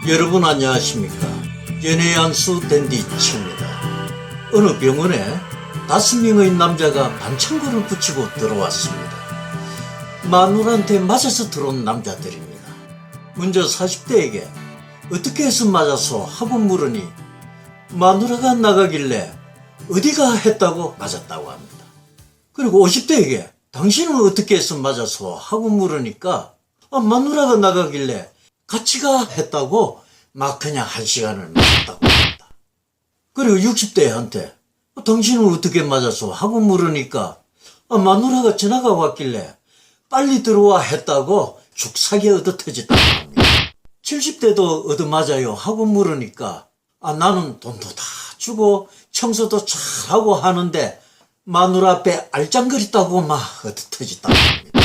여러분 안녕하십니까. 연예안수 댄디 칩니다. 어느 병원에 5명의 남자가 반창고를 붙이고 들어왔습니다. 마누라한테 맞아서 들어온 남자들입니다. 먼저 40대에게 어떻게 해서 맞았소 하고 물으니 마누라가 나가길래 어디가 했다고 맞았다고 합니다. 그리고 50대에게 당신은 어떻게 해서 맞았소 하고 물으니까 마누라가 나가길래 같이 가 했다고 막 그냥 1시간을 맞았다고 합니다. 그리고 60대한테 당신은 어떻게 맞았소 하고 물으니까 마누라가 전화가 왔길래 빨리 들어와 했다고 죽사게 얻어터졌다고 합니다. 70대도 얻어맞아요 하고 물으니까 나는 돈도 다 주고 청소도 잘하고 하는데 마누라 앞에 알짱거렸다고 막 얻어터졌다고 합니다.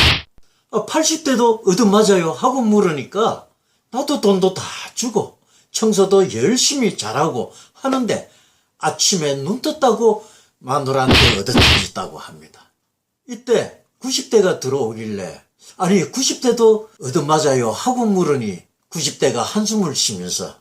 80대도 얻어맞아요 하고 물으니까 나도 돈도 다 주고 청소도 열심히 잘하고 하는데 아침에 눈 떴다고 마누라한테 얻어터졌다고 합니다. 이때 90대가 들어오길래 90대도 얻어맞아요 하고 물으니 90대가 한숨을 쉬면서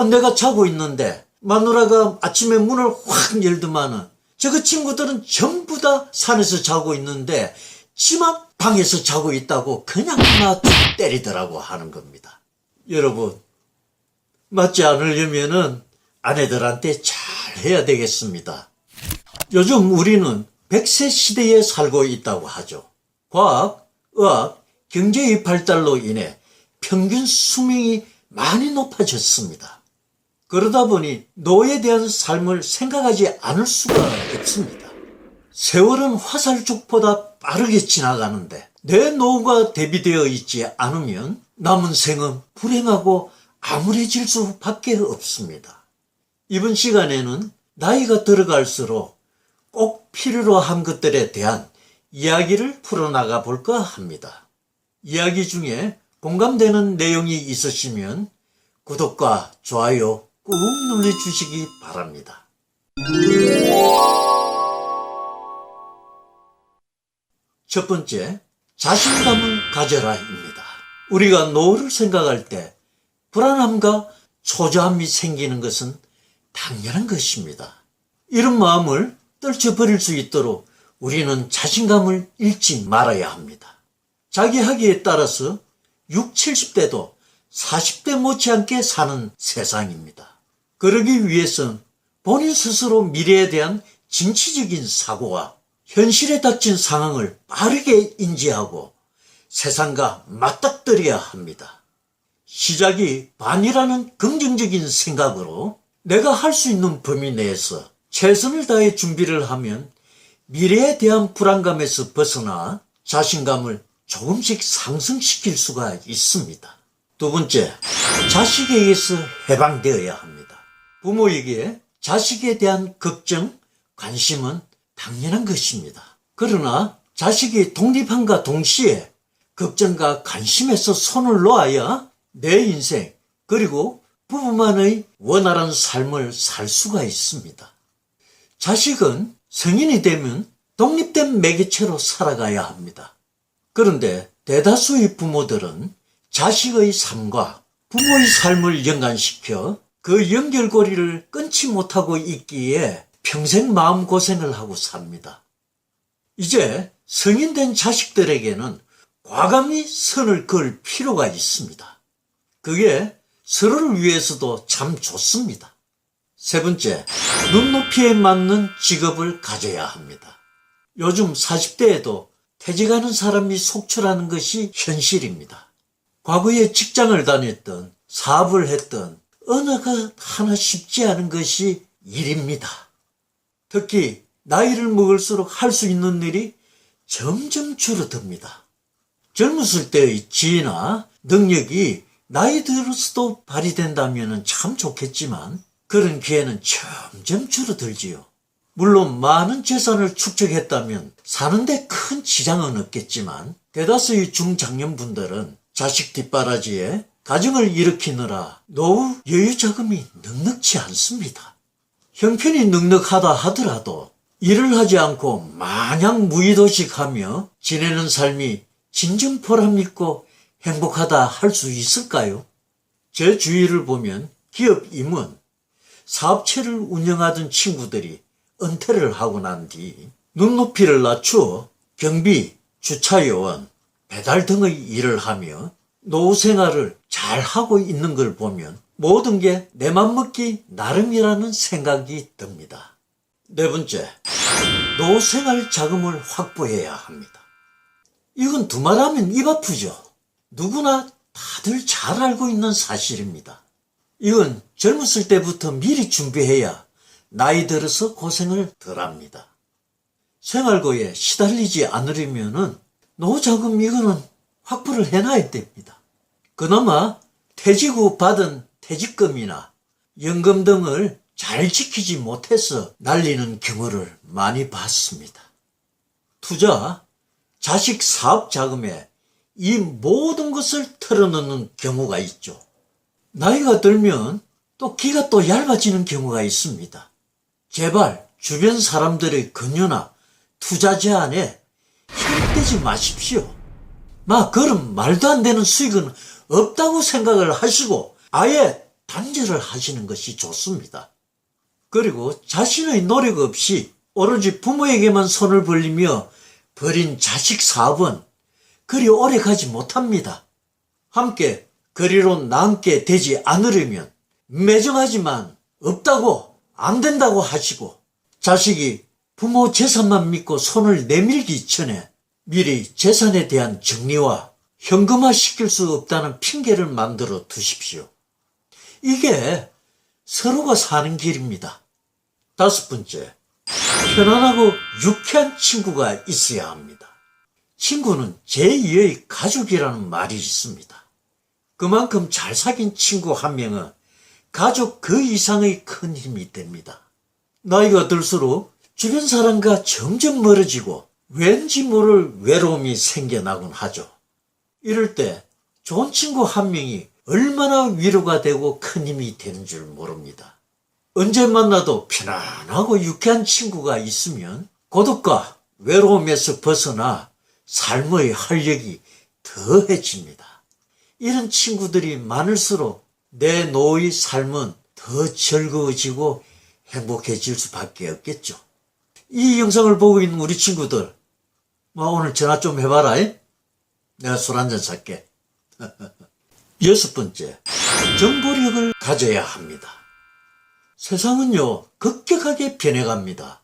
내가 자고 있는데 마누라가 아침에 문을 확 열더만은 저 친구들은 전부 다 산에서 자고 있는데 지만 방에서 자고 있다고 그냥 나 때리더라고 하는 겁니다. 여러분, 맞지 않으려면은 아내들한테 잘 해야 되겠습니다. 요즘 우리는 100세 시대에 살고 있다고 하죠. 과학, 의학, 경제의 발달로 인해 평균 수명이 많이 높아졌습니다. 그러다 보니 노후에 대한 삶을 생각하지 않을 수가 없습니다. 세월은 화살촉보다 빠르게 지나가는데 내 노후가 대비되어 있지 않으면 남은 생은 불행하고 암울해질 수밖에 없습니다. 이번 시간에는 나이가 들어갈수록 꼭 필요로 한 것들에 대한 이야기를 풀어나가 볼까 합니다. 이야기 중에 공감되는 내용이 있으시면 구독과 좋아요 꾹 눌러주시기 바랍니다. 첫 번째, 자신감을 가져라입니다. 우리가 노후를 생각할 때 불안함과 초조함이 생기는 것은 당연한 것입니다. 이런 마음을 떨쳐버릴 수 있도록 우리는 자신감을 잃지 말아야 합니다. 자기 학위에 따라서 60, 70대도 40대 못지않게 사는 세상입니다. 그러기 위해선 본인 스스로 미래에 대한 진취적인 사고와 현실에 닥친 상황을 빠르게 인지하고 세상과 맞닥뜨려야 합니다. 시작이 반이라는 긍정적인 생각으로 내가 할 수 있는 범위 내에서 최선을 다해 준비를 하면 미래에 대한 불안감에서 벗어나 자신감을 조금씩 상승시킬 수가 있습니다. 두 번째, 자식에게서 해방되어야 합니다. 부모에게 자식에 대한 걱정, 관심은 당연한 것입니다. 그러나 자식이 독립함과 동시에 걱정과 관심에서 손을 놓아야 내 인생 그리고 부부만의 원활한 삶을 살 수가 있습니다. 자식은 성인이 되면 독립된 매개체로 살아가야 합니다. 그런데 대다수의 부모들은 자식의 삶과 부모의 삶을 연관시켜 그 연결고리를 끊지 못하고 있기에 평생 마음고생을 하고 삽니다. 이제 성인된 자식들에게는 과감히 선을 그을 필요가 있습니다. 그게 서로를 위해서도 참 좋습니다. 세 번째, 눈높이에 맞는 직업을 가져야 합니다. 요즘 40대에도 퇴직하는 사람이 속출하는 것이 현실입니다. 과거에 직장을 다녔던 사업을 했던 어느 것 하나 쉽지 않은 것이 일입니다. 특히 나이를 먹을수록 할 수 있는 일이 점점 줄어듭니다. 젊었을 때의 지혜나 능력이 나이 들어서도 발휘된다면 참 좋겠지만 그런 기회는 점점 줄어들지요. 물론 많은 재산을 축적했다면 사는데 큰 지장은 없겠지만 대다수의 중장년분들은 자식 뒷바라지에 가정을 일으키느라 노후 여유 자금이 넉넉지 않습니다. 형편이 넉넉하다 하더라도 일을 하지 않고 마냥 무의도식하며 지내는 삶이 진정 보람있고 행복하다 할 수 있을까요? 제 주위를 보면 기업 임원, 사업체를 운영하던 친구들이 은퇴를 하고 난 뒤 눈높이를 낮추어 경비, 주차요원, 배달 등의 일을 하며 노후 생활을 잘 하고 있는 걸 보면 모든 게 내 맘 먹기 나름이라는 생각이 듭니다. 네 번째, 노후 생활 자금을 확보해야 합니다. 이건 두말하면 입 아프죠. 누구나 다들 잘 알고 있는 사실입니다. 이건 젊었을 때부터 미리 준비해야 나이 들어서 고생을 덜합니다. 생활고에 시달리지 않으려면은 노후자금 이거는 확보를 해놔야 됩니다. 그나마 퇴직 후 받은 퇴직금이나 연금 등을 잘 지키지 못해서 날리는 경우를 많이 봤습니다. 투자, 자식 사업 자금에 이 모든 것을 털어넣는 경우가 있죠. 나이가 들면 또 기가 또 얇아지는 경우가 있습니다. 제발 주변 사람들의 권유나 투자 제안에 힘대지 마십시오. 그런 말도 안 되는 수익은 없다고 생각을 하시고 아예 단절을 하시는 것이 좋습니다. 그리고 자신의 노력 없이 오로지 부모에게만 손을 벌리며 벌인 자식 사업은 그리 오래 가지 못합니다. 함께 그리로 남게 되지 않으려면 매정하지만 없다고 안 된다고 하시고 자식이 부모 재산만 믿고 손을 내밀기 전에 미리 재산에 대한 정리와 현금화 시킬 수 없다는 핑계를 만들어 두십시오. 이게 서로가 사는 길입니다. 다섯 번째, 편안하고 유쾌한 친구가 있어야 합니다. 친구는 제2의 가족이라는 말이 있습니다. 그만큼 잘 사귄 친구 한 명은 가족 그 이상의 큰 힘이 됩니다. 나이가 들수록 주변 사람과 점점 멀어지고 왠지 모를 외로움이 생겨나곤 하죠. 이럴 때 좋은 친구 한 명이 얼마나 위로가 되고 큰 힘이 되는 줄 모릅니다. 언제 만나도 편안하고 유쾌한 친구가 있으면 고독과 외로움에서 벗어나 삶의 활력이 더해집니다. 이런 친구들이 많을수록 내 노후의 삶은 더 즐거워지고 행복해질 수밖에 없겠죠. 이 영상을 보고 있는 우리 친구들, 오늘 전화 좀 해봐라. 내가 술 한잔 살게. 여섯 번째, 정보력을 가져야 합니다. 세상은요, 급격하게 변해갑니다.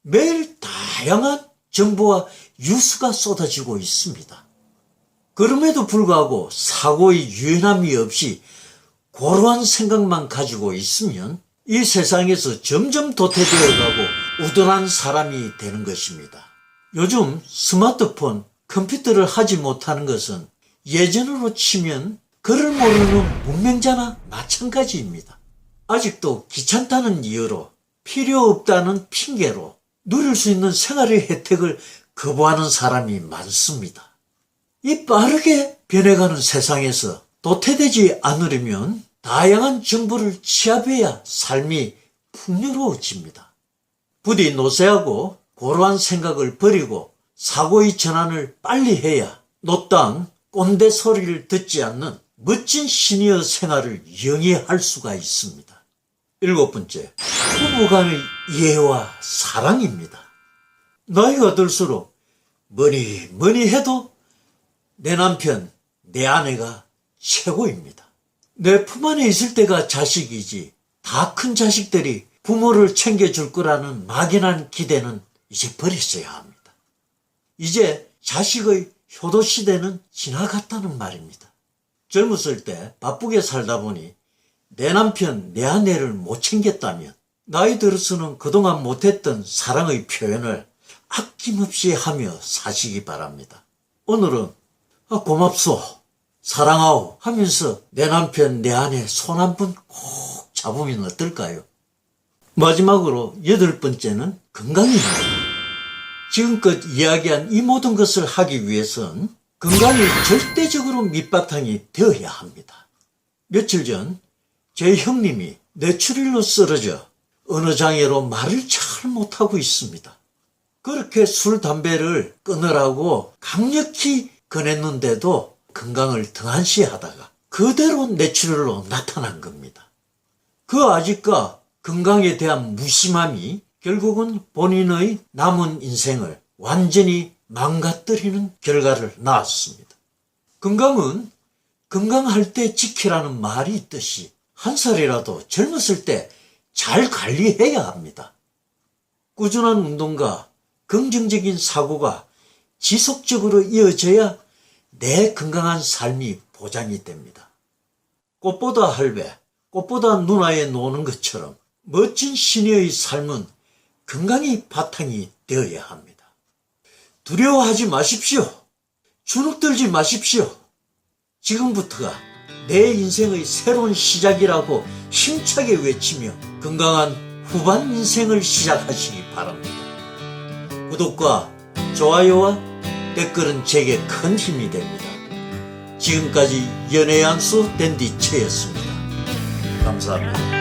매일 다양한 정보와 뉴스가 쏟아지고 있습니다. 그럼에도 불구하고 사고의 유연함이 없이 고루한 생각만 가지고 있으면 이 세상에서 점점 도태되어가고 우둔한 사람이 되는 것입니다. 요즘 스마트폰, 컴퓨터를 하지 못하는 것은 예전으로 치면 글을 모르는 문맹자나 마찬가지입니다. 아직도 귀찮다는 이유로 필요 없다는 핑계로 누릴 수 있는 생활의 혜택을 거부하는 사람이 많습니다. 이 빠르게 변해가는 세상에서 도태되지 않으려면 다양한 정보를 취합해야 삶이 풍요로워집니다. 부디 노쇠하고 고루한 생각을 버리고 사고의 전환을 빨리 해야 노땅 꼰대 소리를 듣지 않는 멋진 시니어 생활을 영위할 수가 있습니다. 일곱 번째, 부부 간의 이해와 사랑입니다. 나이가 들수록 뭐니 해도 내 남편, 내 아내가 최고입니다. 내 품 안에 있을 때가 자식이지 다 큰 자식들이 부모를 챙겨줄 거라는 막연한 기대는 이제 버렸어야 합니다. 이제 자식의 효도 시대는 지나갔다는 말입니다. 젊었을 때 바쁘게 살다 보니 내 남편, 내 아내를 못 챙겼다면 나이 들어서는 그동안 못했던 사랑의 표현을 아낌없이 하며 사시기 바랍니다. 오늘은 고맙소, 사랑하오 하면서 내 남편, 내 아내 손 한 번 꼭 잡으면 어떨까요? 마지막으로 여덟 번째는 건강입니다. 지금껏 이야기한 이 모든 것을 하기 위해선 건강이 절대적으로 밑바탕이 되어야 합니다. 며칠 전 제 형님이 뇌출혈로 쓰러져 어느 장애로 말을 잘 못하고 있습니다. 그렇게 술, 담배를 끊으라고 강력히 권했는데도 건강을 등한시하다가 그대로 내추럴로 나타난 겁니다. 그 아직과 건강에 대한 무심함이 결국은 본인의 남은 인생을 완전히 망가뜨리는 결과를 낳았습니다. 건강은 건강할 때 지키라는 말이 있듯이 한 살이라도 젊었을 때 잘 관리해야 합니다. 꾸준한 운동과 긍정적인 사고가 지속적으로 이어져야 내 건강한 삶이 보장이 됩니다. 꽃보다 할배, 꽃보다 누나에 노는 것처럼 멋진 시니어의 삶은 건강이 바탕이 되어야 합니다. 두려워하지 마십시오. 주눅들지 마십시오. 지금부터가 내 인생의 새로운 시작이라고 힘차게 외치며 건강한 후반 인생을 시작하시기 바랍니다. 구독과 좋아요와 댓글은 제게 큰 힘이 됩니다. 지금까지 연예안수 댄디 최였습니다. 감사합니다.